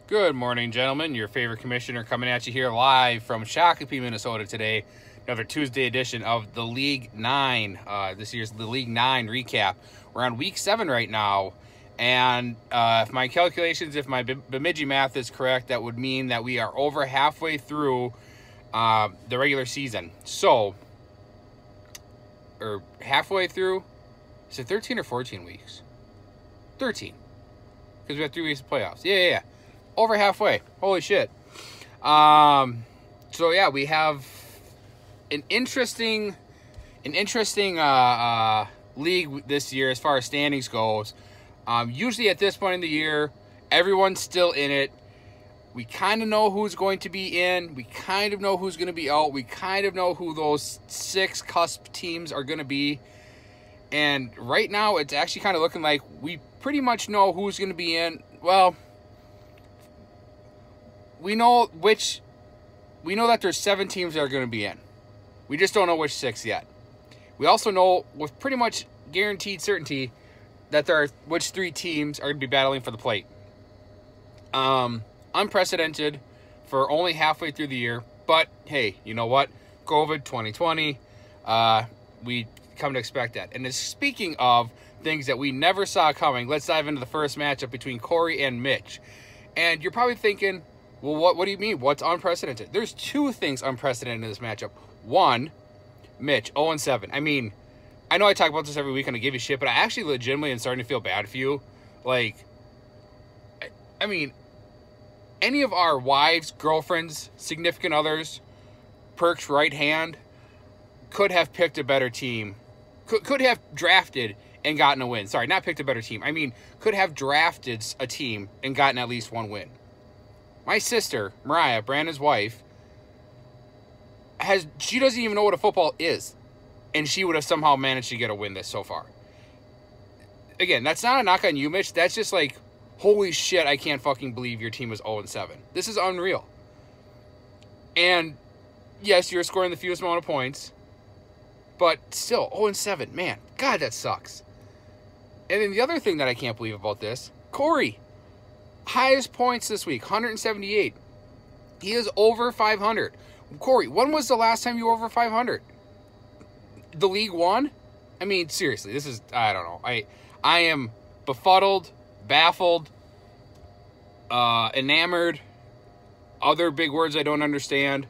Good morning, gentlemen. Your favorite commissioner coming at you here live from Shakopee, Minnesota today. Another Tuesday edition of the League 9. This year's the League 9 recap. We're on Week 7 right now. And if my calculations, if my Bemidji math is correct, that would mean that we are over halfway through the regular season. So, or halfway through, is it 13 or 14 weeks? 13. Because we have 3 weeks of playoffs. Yeah. Over halfway. Holy shit. So yeah, we have an interesting league this year as far as standings goes. Usually at this point in the year, everyone's still in it. We kind of know who's going to be in. We kind of know who's going to be out. We kind of know who those 6 cusp teams are going to be. And right now, it's actually kind of looking like we pretty much know who's going to be in. Well, we know that there's 7 teams that are going to be in. We just don't know which 6 yet. We also know with pretty much guaranteed certainty that there are which 3 teams are going to be battling for the plate. Unprecedented for only halfway through the year, but hey, you know what? COVID 2020, we come to expect that. And speaking of things that we never saw coming, let's dive into the first matchup between Corey and Mitch. And you're probably thinking, well, what do you mean? What's unprecedented? There's 2 things unprecedented in this matchup. 1, Mitch, 0-7. I mean, I know I talk about this every week and I give you shit, but I actually legitimately am starting to feel bad for you. Like, I mean, any of our wives, girlfriends, significant others, Perk's right hand, could have picked a better team. Could have drafted and gotten a win. Sorry, not picked a better team. I mean, could have drafted a team and gotten at least 1 win. My sister, Mariah, Brandon's wife, she doesn't even know what a football is. And she would have somehow managed to get a win this so far. Again, that's not a knock on you, Mitch. That's just like, holy shit, I can't fucking believe your team was 0-7. This is unreal. And yes, you're scoring the fewest amount of points. But still, 0-7. Man, God, that sucks. And then the other thing that I can't believe about this, Corey. Highest points this week, 178. He is over 500. Corey, when was the last time you were over 500? The League 1? I mean, seriously, this is, I don't know. I am befuddled, baffled, enamored, other big words I don't understand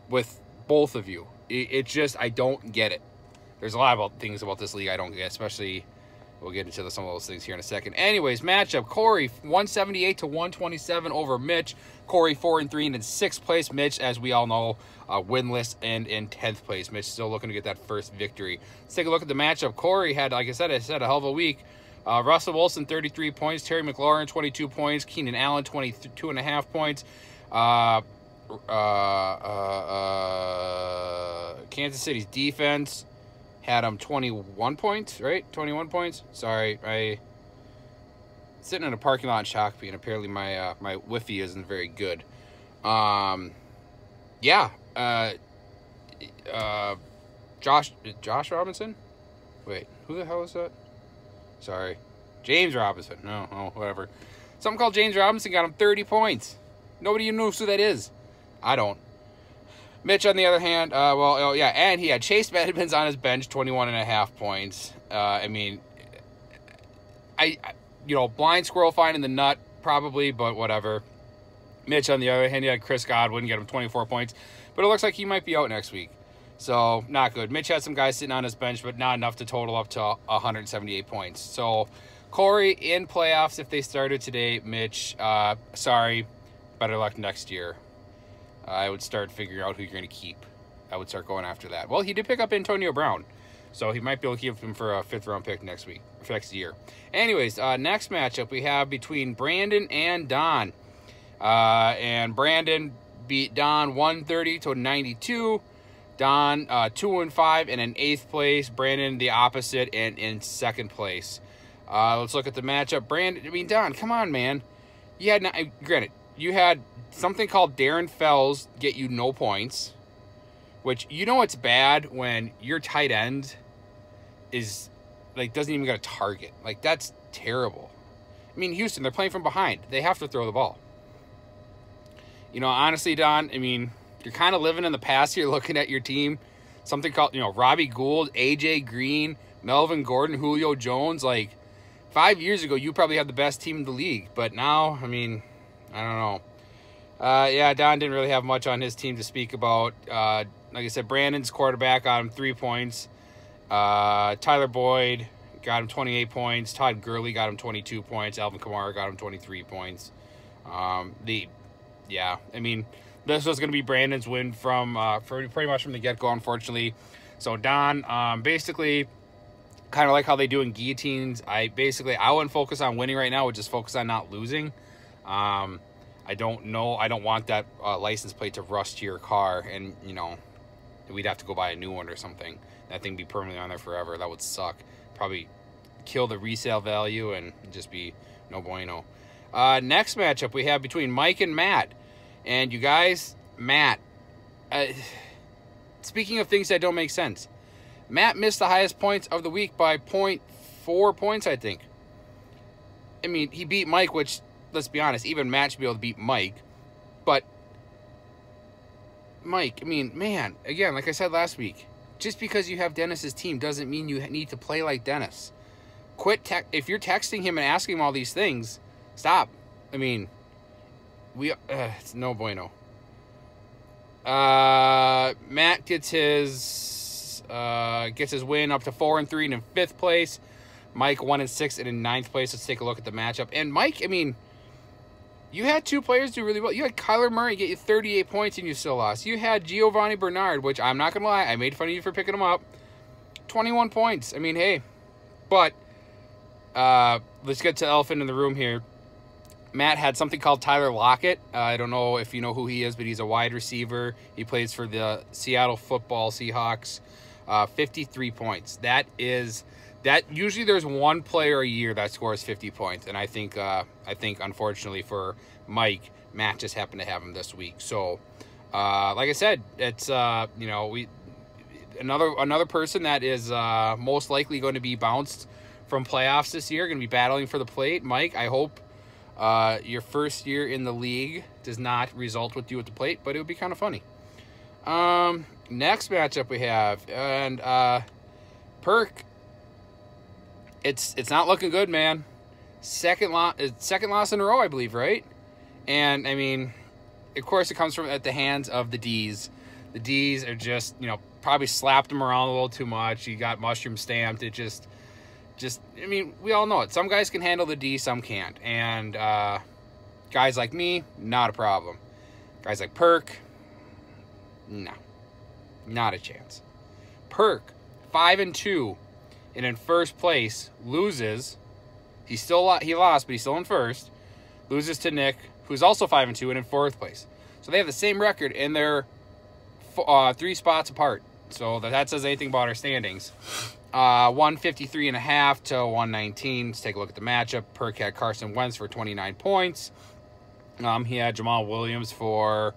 with both of you. It's just, I don't get it. There's a lot of things about this league I don't get, especially... We'll get into some of those things here in a second. Anyways, matchup, Corey, 178-127 over Mitch. Corey, 4-3 and in 6th place. Mitch, as we all know, winless and in 10th place. Mitch still looking to get that first victory. Let's take a look at the matchup. Corey had, like I said, a hell of a week. Russell Wilson, 33 points. Terry McLaurin, 22 points. Keenan Allen, 22.5 points. Kansas City's defense had him 21 points, right? 21 points. Sorry, I sitting in a parking lot in Shakopee, and apparently my my Wi-Fi isn't very good. Yeah. Josh Robinson. Wait, who the hell is that? Sorry, James Robinson. No, whatever. Something called James Robinson got him 30 points. Nobody even knows who that is. I don't. Mitch, on the other hand, and he had Chase Edmonds on his bench, 21.5 points. I mean, blind squirrel finding the nut, probably, but whatever. Mitch, on the other hand, he had Chris Godwin, get him 24 points. But it looks like he might be out next week. So, not good. Mitch had some guys sitting on his bench, but not enough to total up to 178 points. So, Corey in playoffs if they started today. Mitch, sorry, better luck next year. I would start figuring out who you're going to keep. I would start going after that. Well, he did pick up Antonio Brown, so he might be able to keep him for a 5th-round pick next year. Anyways, next matchup we have between Brandon and Don. And Brandon beat Don 130-92. Don 2-5 and in 8th place. Brandon the opposite and in 2nd place. Let's look at the matchup. Don, come on, man. Granted, you had something called Darren Fells get you no points, which it's bad when your tight end is doesn't even get a target. That's terrible. I mean, Houston, they're playing from behind. They have to throw the ball. You know, honestly, Don, I mean, you're kind of living in the past here looking at your team. Something called, you know, Robbie Gould, A.J. Green, Melvin Gordon, Julio Jones. Like, 5 years ago, you probably had the best team in the league. But now, I mean, I don't know. Yeah, Don didn't really have much on his team to speak about. Like I said, Brandon's quarterback got him 3 points. Tyler Boyd got him 28 points. Todd Gurley got him 22 points. Alvin Kamara got him 23 points. Yeah, I mean, this was going to be Brandon's win from pretty much from the get-go, unfortunately. So, Don, basically, kind of like how they do in guillotines, I wouldn't focus on winning right now. I would just focus on not losing. I don't know. I don't want that license plate to rust to your car and, you know, we'd have to go buy a new one or something. That thing be permanently on there forever. That would suck. Probably kill the resale value and just be no bueno. Next matchup we have between Mike and Matt. And you guys, Matt, speaking of things that don't make sense, Matt missed the highest points of the week by 0.4 points, I think. I mean, he beat Mike, which, let's be honest, even Matt should be able to beat Mike. But Mike, I mean, man, again, like I said last week, just because you have Dennis's team doesn't mean you need to play like Dennis. If you're texting him and asking him all these things, stop. I mean, it's no bueno. Matt gets his win up to 4-3 and in 5th place. Mike 1-6 and in 9th place. Let's take a look at the matchup. And Mike, I mean, you had 2 players do really well. You had Kyler Murray get you 38 points and you still lost. You had Giovanni Bernard, which I'm not gonna lie, I made fun of you for picking him up. 21 points. I mean, hey, but let's get to the elephant in the room here. Matt had something called Tyler Lockett. I don't know if you know who he is, but he's a wide receiver. He plays for the Seattle Football Seahawks. 53 points. That usually there's one player a year that scores 50 points, and I think unfortunately for Mike, Matt just happened to have him this week. So, like I said, it's you know, another person that is most likely going to be bounced from playoffs this year, going to be battling for the plate. Mike, I hope your first year in the league does not result with you at the plate, but it would be kind of funny. Next matchup we have, and Perk, it's not looking good, man. Second loss in a row, I believe, right? And I mean, of course, it comes from at the hands of the D's. The D's are just, you know, probably slapped him around a little too much. He got mushroom stamped. It just, I mean, we all know it. Some guys can handle the D, some can't. And guys like me, not a problem. Guys like Perk, no, not a chance. Perk, 5-2, and in first place, loses. He lost, but he's still in first. Loses to Nick, who's also 5-2 and in 4th place. So they have the same record, and they're 3 spots apart. So that says anything about our standings. 153.5 to 119. Let's take a look at the matchup. Perk had Carson Wentz for 29 points. He had Jamal Williams for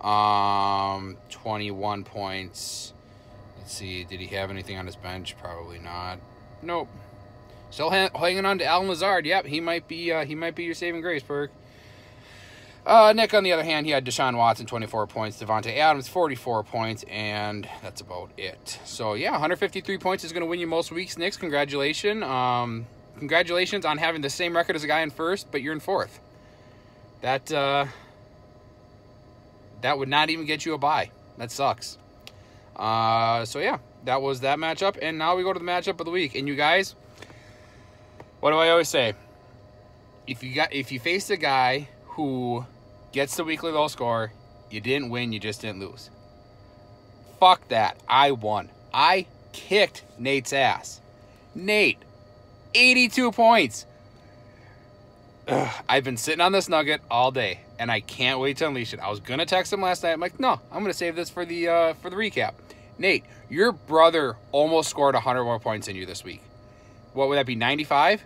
21 points. Let's see, did he have anything on his bench? Probably not. Nope. Still hanging on to Allen Lazard. Yep, he might be your saving grace, Perk. Nick, on the other hand, he had Deshaun Watson, 24 points, Devontae Adams, 44 points, and that's about it. So, yeah, 153 points is going to win you most weeks, Nick. Congratulations. Congratulations on having the same record as a guy in first, but you're in 4th. That would not even get you a bye. That sucks. So, yeah, that was that matchup, and now we go to the matchup of the week. And you guys, what do I always say? If you face a guy who gets the weekly low score, you didn't win, you just didn't lose. Fuck that. I won. I kicked Nate's ass. Nate, 82 points. Ugh, I've been sitting on this nugget all day, and I can't wait to unleash it. I was going to text him last night. I'm like, no, I'm going to save this for the recap. Nate, your brother almost scored 100 more points than you this week. What would that be, 95?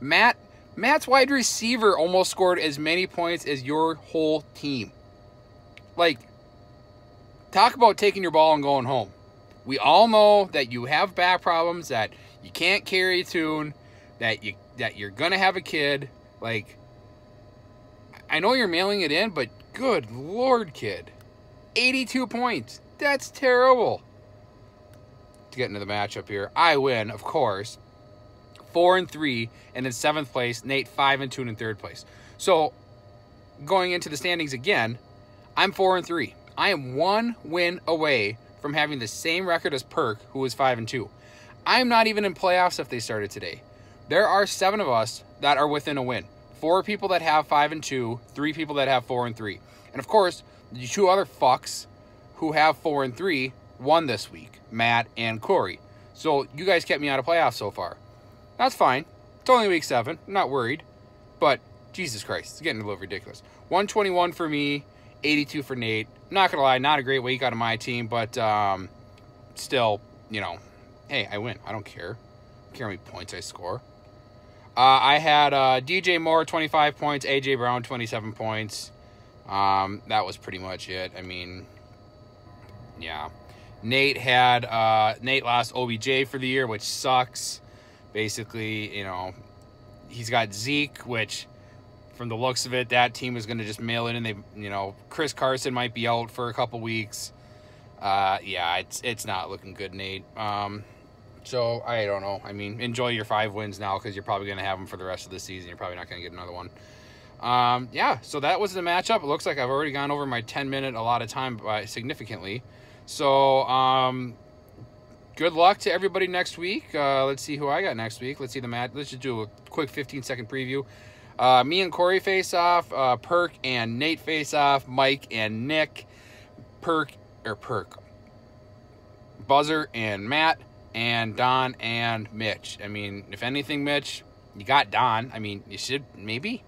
Matt's wide receiver almost scored as many points as your whole team. Like, talk about taking your ball and going home. We all know that you have back problems, that you can't carry a tune, that you're going to have a kid. Like, I know you're mailing it in, but Good Lord, kid. 82 points. That's terrible. To get into the matchup here, I win, of course. 4-3, and in 7th place, Nate 5-2 in 3rd place. So, going into the standings again, I'm 4-3. I am 1 win away from having the same record as Perk, who was 5-2. I'm not even in playoffs if they started today. There are 7 of us that are within a win. 4 people that have 5-2, 3 people that have 4-3. And of course, the 2 other fucks who have 4-3 won this week, Matt and Corey. So you guys kept me out of playoffs so far. That's fine. It's only week 7. I'm not worried. But Jesus Christ, it's getting a little ridiculous. 121 for me, 82 for Nate. Not going to lie, not a great week out of my team, but still, you know, hey, I win. I don't care. I don't care how many points I score. I had DJ Moore, 25 points, AJ Brown, 27 points. That was pretty much it. I mean, yeah. Nate lost OBJ for the year, which sucks. Basically, you know, he's got Zeke, which from the looks of it, that team is going to just mail it in. They, you know, Chris Carson might be out for a couple weeks. Yeah, it's not looking good, Nate. So I don't know. I mean, enjoy your 5 wins now because you're probably going to have them for the rest of the season. You're probably not going to get another one. Yeah, so that was the matchup. It looks like I've already gone over my 10-minute allotted time by significantly. So, good luck to everybody next week. Let's see who I got next week. Let's see the match. Let's just do a quick 15-second preview. Me and Corey face off. Perk and Nate face off. Mike and Nick. Buzzer and Matt. And Don and Mitch. I mean, if anything, Mitch, you got Don. I mean, you should, maybe.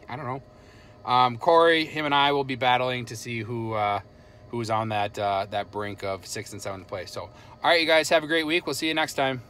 I don't know. Corey, him and I will be battling to see who's on that brink of 6th and 7th place. So, all right, you guys have a great week. We'll see you next time.